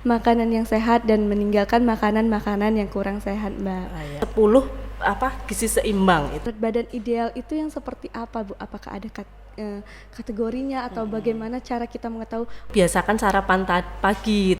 makanan yang sehat dan meninggalkan makanan-makanan yang kurang sehat, Mbak. 10 gizi seimbang itu. Berat badan ideal itu yang seperti apa, Bu? Apakah ada kategorinya atau bagaimana cara kita mengetahui? Biasakan sarapan pagi.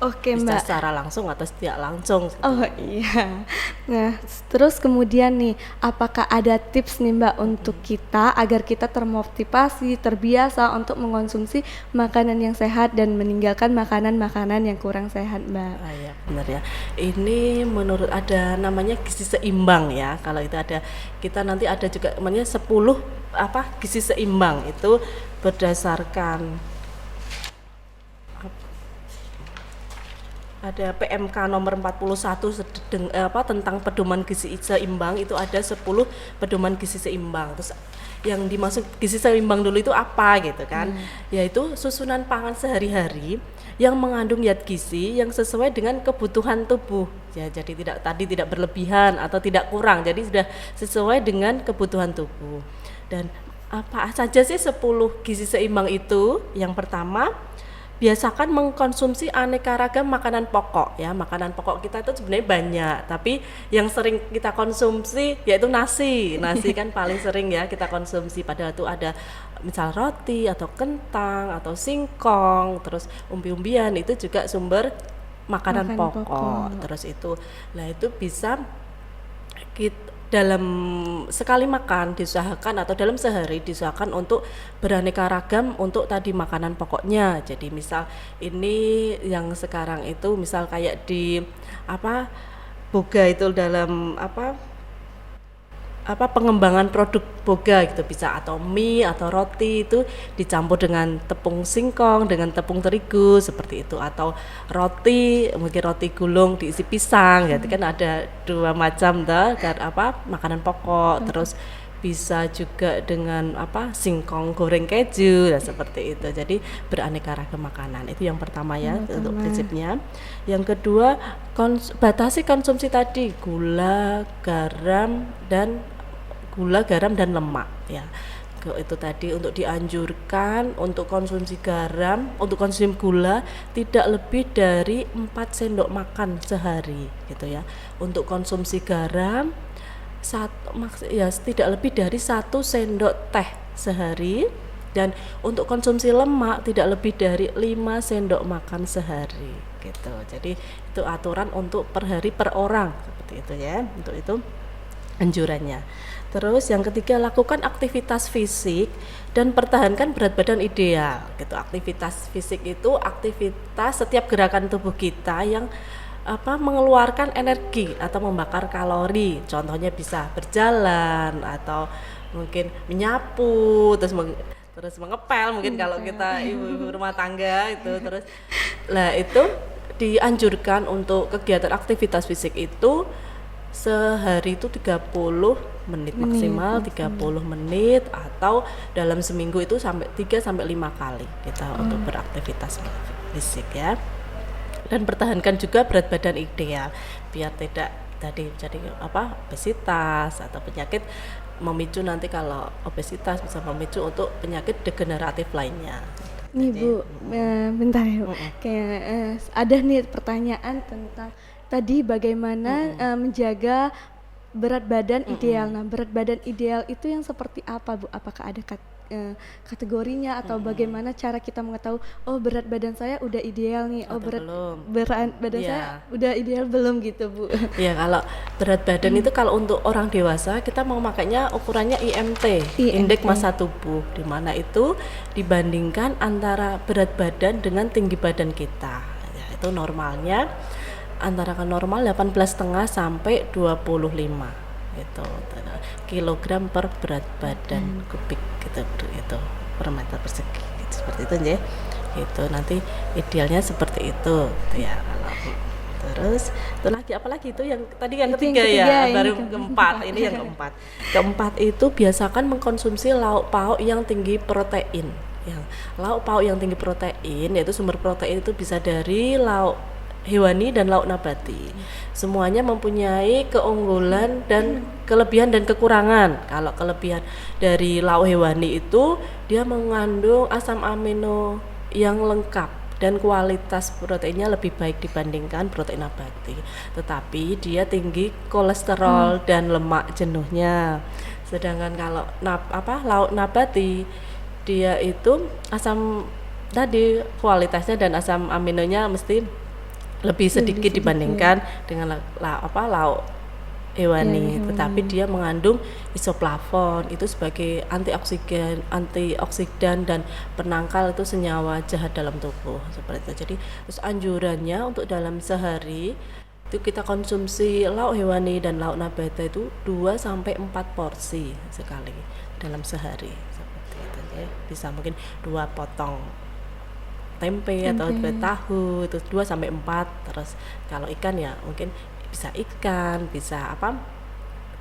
Oke, Bisa Mbak. secara langsung atau tidak langsung. Oh iya. Nah, terus kemudian nih, apakah ada tips nih, Mbak, untuk kita agar kita termotivasi, terbiasa untuk mengonsumsi makanan yang sehat dan meninggalkan makanan-makanan yang kurang sehat, Mbak? Ya, benar ya. Ini menurut ada namanya gizi seimbang ya. Kalau itu ada, kita nanti ada juga namanya 10 gizi seimbang itu berdasarkan ada PMK nomor 41 tentang pedoman gizi seimbang. Itu ada 10 pedoman gizi seimbang. Terus yang dimaksud gizi seimbang dulu itu apa gitu kan, yaitu susunan pangan sehari-hari yang mengandung zat gizi yang sesuai dengan kebutuhan tubuh ya, jadi tidak berlebihan atau tidak kurang, jadi sudah sesuai dengan kebutuhan tubuh. Dan apa saja sih 10 gizi seimbang itu? Yang pertama, biasakan mengkonsumsi aneka ragam makanan pokok ya. Makanan pokok kita itu sebenarnya banyak, tapi yang sering kita konsumsi yaitu nasi kan paling sering ya kita konsumsi, padahal itu ada misal roti atau kentang atau singkong, terus umbi-umbian itu juga sumber makanan pokok. Terus itu bisa kita dalam sekali makan diusahakan atau dalam sehari diusahakan untuk beraneka ragam untuk tadi makanan pokoknya. Jadi misal ini yang sekarang itu misal kayak di boga itu dalam pengembangan produk boga gitu bisa, atau mie atau roti itu dicampur dengan tepung singkong dengan tepung terigu seperti itu, atau mungkin roti gulung diisi pisang gitu kan, ada 2 macam makanan pokok. Terus bisa juga dengan singkong goreng keju dan seperti itu. Jadi beraneka ragam makanan. Itu yang pertama ya untuk prinsipnya. Yang kedua, batasi konsumsi tadi gula, garam dan lemak ya. Itu tadi untuk dianjurkan untuk konsumsi garam, untuk konsumsi gula tidak lebih dari 4 sendok makan sehari gitu ya. Untuk konsumsi garam tidak lebih dari 1 sendok teh sehari, dan untuk konsumsi lemak tidak lebih dari 5 sendok makan sehari gitu. Jadi itu aturan untuk per hari per orang seperti itu ya, untuk itu anjurannya. Terus yang ketiga, lakukan aktivitas fisik dan pertahankan berat badan ideal gitu. Aktivitas fisik itu aktivitas setiap gerakan tubuh kita yang mengeluarkan energi atau membakar kalori. Contohnya bisa berjalan atau mungkin menyapu, terus mengepel mungkin kalau kita ibu-ibu rumah tangga itu. Terus itu dianjurkan untuk kegiatan aktivitas fisik itu sehari itu 30 menit maksimal 30 menit, atau dalam seminggu itu sampai 3 sampai 5 kali kita untuk beraktivitas fisik ya. Dan pertahankan juga berat badan ideal biar tidak jadi obesitas atau penyakit memicu, nanti kalau obesitas bisa memicu untuk penyakit degeneratif lainnya. Nih Bu, bentar ya Bu. Kayak ada nih pertanyaan tentang tadi bagaimana menjaga berat badan ideal. Nah, berat badan ideal itu yang seperti apa, Bu? Apakah ada kategorinya atau bagaimana cara kita mengetahui berat badan saya udah ideal nih, berat badan saya udah ideal belum gitu, Bu? Ya, kalau berat badan itu kalau untuk orang dewasa kita mau makanya ukurannya IMT, indeks massa tubuh, di mana itu dibandingkan antara berat badan dengan tinggi badan kita. Ya, itu normalnya antara normal 18,5 sampai 25 itu kilogram per berat badan kubik gitu, itu per meter persegi gitu, seperti itu ya. Itu nanti idealnya seperti itu ya. Terus itu lagi apalagi itu yang tadi yang ketiga ya, baru keempat. Ini yang keempat itu biasakan mengkonsumsi lauk pauk yang tinggi protein. Lauk pauk yang tinggi protein, yaitu sumber protein itu bisa dari lauk hewani dan lauk nabati. Semuanya mempunyai keunggulan dan kelebihan dan kekurangan. Kalau kelebihan dari lauk hewani itu dia mengandung asam amino yang lengkap dan kualitas proteinnya lebih baik dibandingkan protein nabati. Tetapi dia tinggi kolesterol dan lemak jenuhnya. Sedangkan kalau lauk nabati dia itu asam tadi kualitasnya dan asam aminonya mesti lebih sedikit dibandingkan dengan lauk hewani. Tetapi dia mengandung isoflavon itu sebagai antioksidan dan penangkal itu senyawa jahat dalam tubuh seperti itu. Jadi terus anjurannya untuk dalam sehari itu kita konsumsi lauk hewani dan lauk nabati itu 2 sampai 4 porsi sekali dalam sehari seperti itu ya. Bisa mungkin 2 potong tempe atau tahu itu 2 sampai 4. Terus kalau ikan ya mungkin bisa ikan, bisa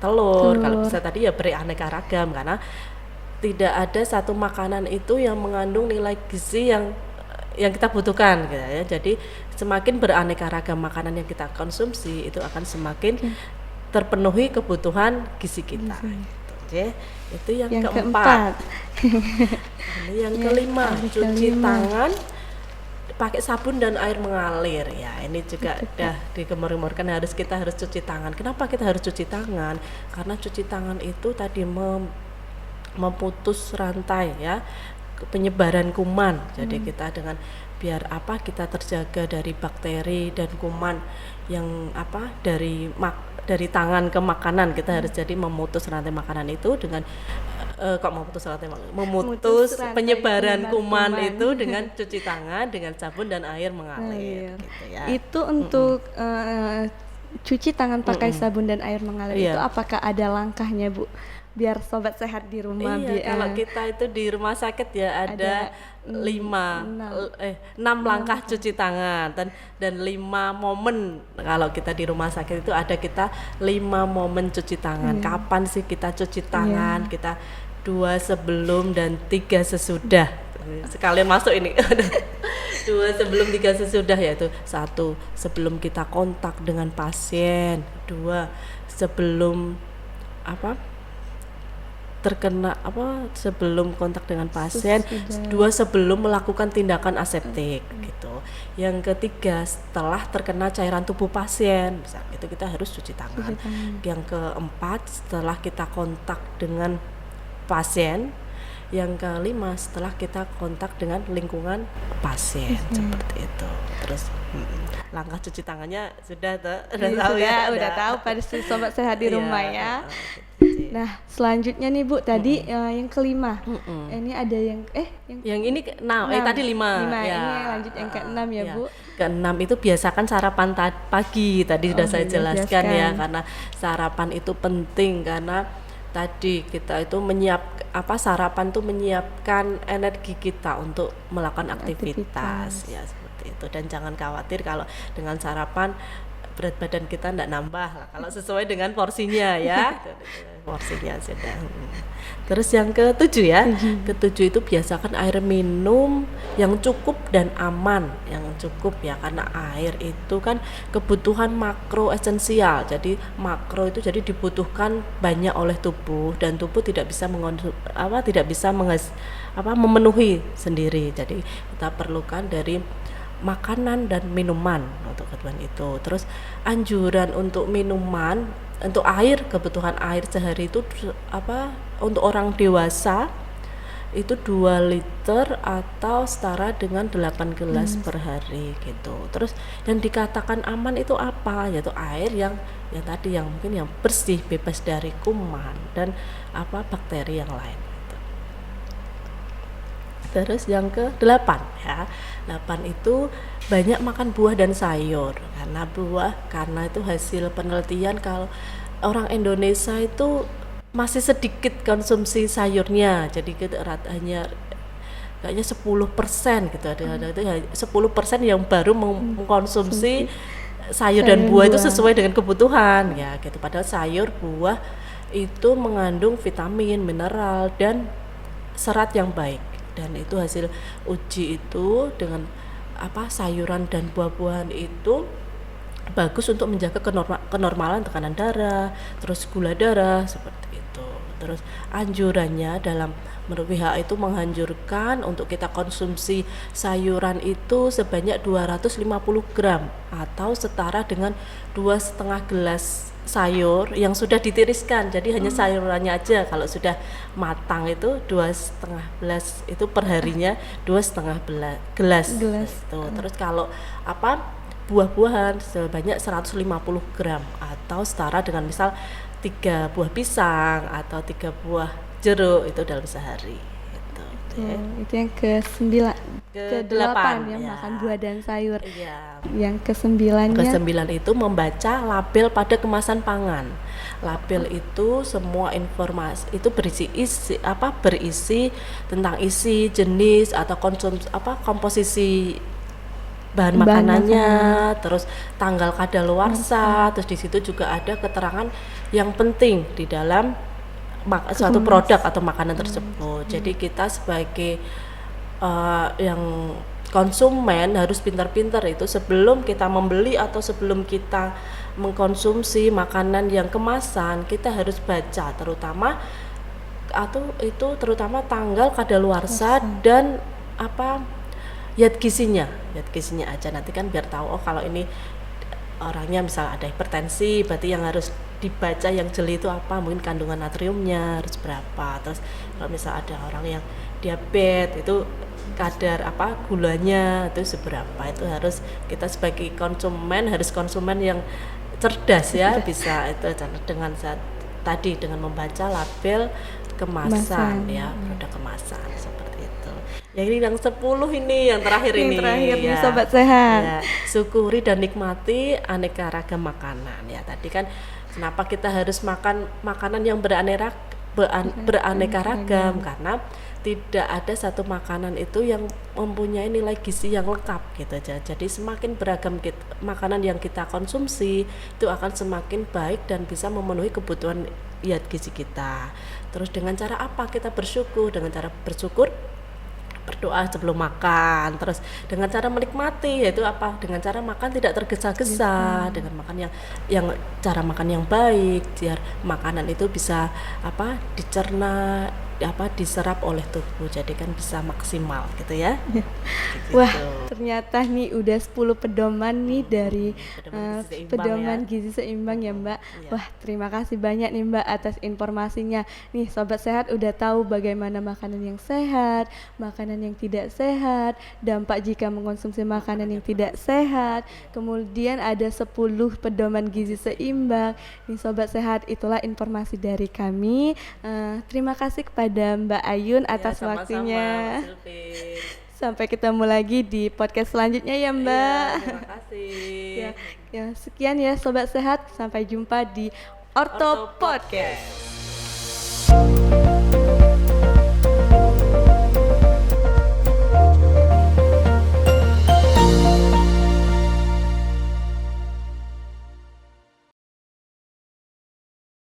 telur. Kalau bisa tadi ya beraneka ragam karena tidak ada satu makanan itu yang mengandung nilai gizi yang kita butuhkan gitu ya. Jadi semakin beraneka ragam makanan yang kita konsumsi itu akan semakin terpenuhi kebutuhan gizi kita. Gitu. Itu yang keempat. Lalu yang kelima, cuci tangan pakai sabun dan air mengalir. Ya, ini juga dah digemar-gemarkan kita harus cuci tangan. Kenapa kita harus cuci tangan? Karena cuci tangan itu tadi memutus rantai ya penyebaran kuman. Jadi kita dengan biar kita terjaga dari bakteri dan kuman yang dari tangan ke makanan. Kita harus jadi memutus rantai makanan itu dengan memutus penyebaran kuman itu dengan cuci tangan dengan sabun dan air mengalir gitu ya. Itu untuk cuci tangan pakai sabun dan air mengalir itu apakah ada langkahnya Bu? Biar sobat sehat di rumah. Kalau kita itu di rumah sakit ya ada 6 langkah cuci tangan dan 5 momen. Kalau kita di rumah sakit itu ada kita 5 momen cuci tangan. Kapan sih kita cuci tangan? Kita 2 sebelum dan 3 sesudah. Sekalian masuk ini. 2 sebelum 3 sesudah, yaitu 1 sebelum kita kontak dengan pasien, 2 sebelum sebelum kontak dengan pasien, 2 sebelum melakukan tindakan aseptik gitu. Yang ketiga setelah terkena cairan tubuh pasien, misalnya itu kita harus cuci tangan. Yang keempat setelah kita kontak dengan pasien. Yang kelima setelah kita kontak dengan lingkungan pasien seperti itu. Terus langkah cuci tangannya sudah tahu ya, udah tahu pada sobat sehat di rumah ya. Nah selanjutnya nih Bu tadi yang kelima, ini ada yang ini tadi 5 ya. Ini lanjut yang ke-6 ya Bu. Ke-6 itu biasakan sarapan pagi tadi sudah saya jelaskan ya, karena sarapan itu penting karena tadi kita itu sarapan itu menyiapkan energi kita untuk melakukan aktivitas ya seperti itu. Dan jangan khawatir kalau dengan sarapan berat badan kita tidak nambah lah, kalau sesuai dengan porsinya ya. Porsinya sudah. Terus yang ke-7 ya. Ke-7 itu biasakan air minum yang cukup dan aman, yang cukup ya, karena air itu kan kebutuhan makro esensial. Jadi makro itu jadi dibutuhkan banyak oleh tubuh dan tubuh tidak bisa memenuhi sendiri. Jadi kita perlukan dari makanan dan minuman untuk kebutuhan itu. Terus anjuran untuk minuman, untuk air, kebutuhan air sehari itu untuk orang dewasa itu 2 liter atau setara dengan 8 gelas per hari gitu. Terus yang dikatakan aman itu apa? Yaitu air yang tadi yang mungkin yang bersih, bebas dari kuman dan bakteri yang lain. Terus yang ke-8 ya. 8 itu banyak makan buah dan sayur. Karena itu hasil penelitian kalau orang Indonesia itu masih sedikit konsumsi sayurnya. Jadi kita hanya kayaknya 10% gitu. Ada itu 10% yang baru mengkonsumsi sayur dan buah itu sesuai dengan kebutuhan ya gitu. Padahal sayur, buah itu mengandung vitamin, mineral dan serat yang baik. Dan itu hasil uji itu dengan sayuran dan buah-buahan itu bagus untuk menjaga kenormalan tekanan darah, terus gula darah seperti itu. Terus anjurannya menurut WHO itu menganjurkan untuk kita konsumsi sayuran itu sebanyak 250 gram atau setara dengan 2,5 gelas sayur yang sudah ditiriskan. Jadi hanya sayurannya aja, kalau sudah matang itu 2,5 gelas itu perharinya 2,5 gelas. Itu. Terus kalau buah-buahan sebanyak 150 gram atau setara dengan misal 3 buah pisang atau 3 buah jeruk itu dalam sehari. Itu yang ke-8 ya, makan buah dan sayur. Yang ke-9 itu membaca label pada kemasan pangan. Label itu semua informasi itu berisi tentang isi, jenis atau komposisi bahan makanannya, terus tanggal kadaluarsa, terus di situ juga ada keterangan yang penting di dalam suatu produk atau makanan tersebut. Jadi kita sebagai yang konsumen harus pintar-pintar itu sebelum kita membeli atau sebelum kita mengkonsumsi makanan yang kemasan, kita harus baca terutama tanggal kadaluarsa dan zat gizinya aja, nanti kan biar tahu kalau ini orangnya misal ada hipertensi, berarti yang harus dibaca yang jeli itu apa, mungkin kandungan natriumnya harus berapa. Terus kalau misal ada orang yang diabetes itu kadar gulanya itu seberapa, itu harus kita sebagai konsumen yang cerdas ya, bisa itu dengan membaca label kemasan ya, produk kemasan seperti itu. Yang ini yang 10 ini yang terakhir ini ya, Sobat Sehat. Ya, syukuri dan nikmati aneka ragam makanan ya. Tadi kan kenapa kita harus makan makanan yang beraneka ragam, karena tidak ada satu makanan itu yang mempunyai nilai gizi yang lengkap gitu aja. Jadi semakin beragam makanan yang kita konsumsi itu akan semakin baik dan bisa memenuhi kebutuhan zat gizi kita. Terus dengan cara apa kita bersyukur? Dengan cara bersyukur, berdoa sebelum makan. Terus dengan cara menikmati, yaitu dengan cara makan tidak tergesa-gesa, dengan makan yang cara makan yang baik, biar makanan itu bisa dicerna, diserap oleh tubuh, jadi kan bisa maksimal gitu ya. Wah, ternyata nih udah 10 pedoman nih dari pedoman gizi seimbang ya Mbak. Wah, terima kasih banyak nih Mbak atas informasinya. Nih Sobat Sehat udah tahu bagaimana makanan yang sehat, makanan yang tidak sehat, dampak jika mengkonsumsi makanan yang tidak sehat, kemudian ada 10 pedoman gizi seimbang. Nih Sobat Sehat, itulah informasi dari kami. Terima kasih kepada Mbak Ayun atas waktunya. Sampai ketemu lagi di podcast selanjutnya ya Mbak. Terima kasih. Sekian ya Sobat Sehat, sampai jumpa di Orto Podcast.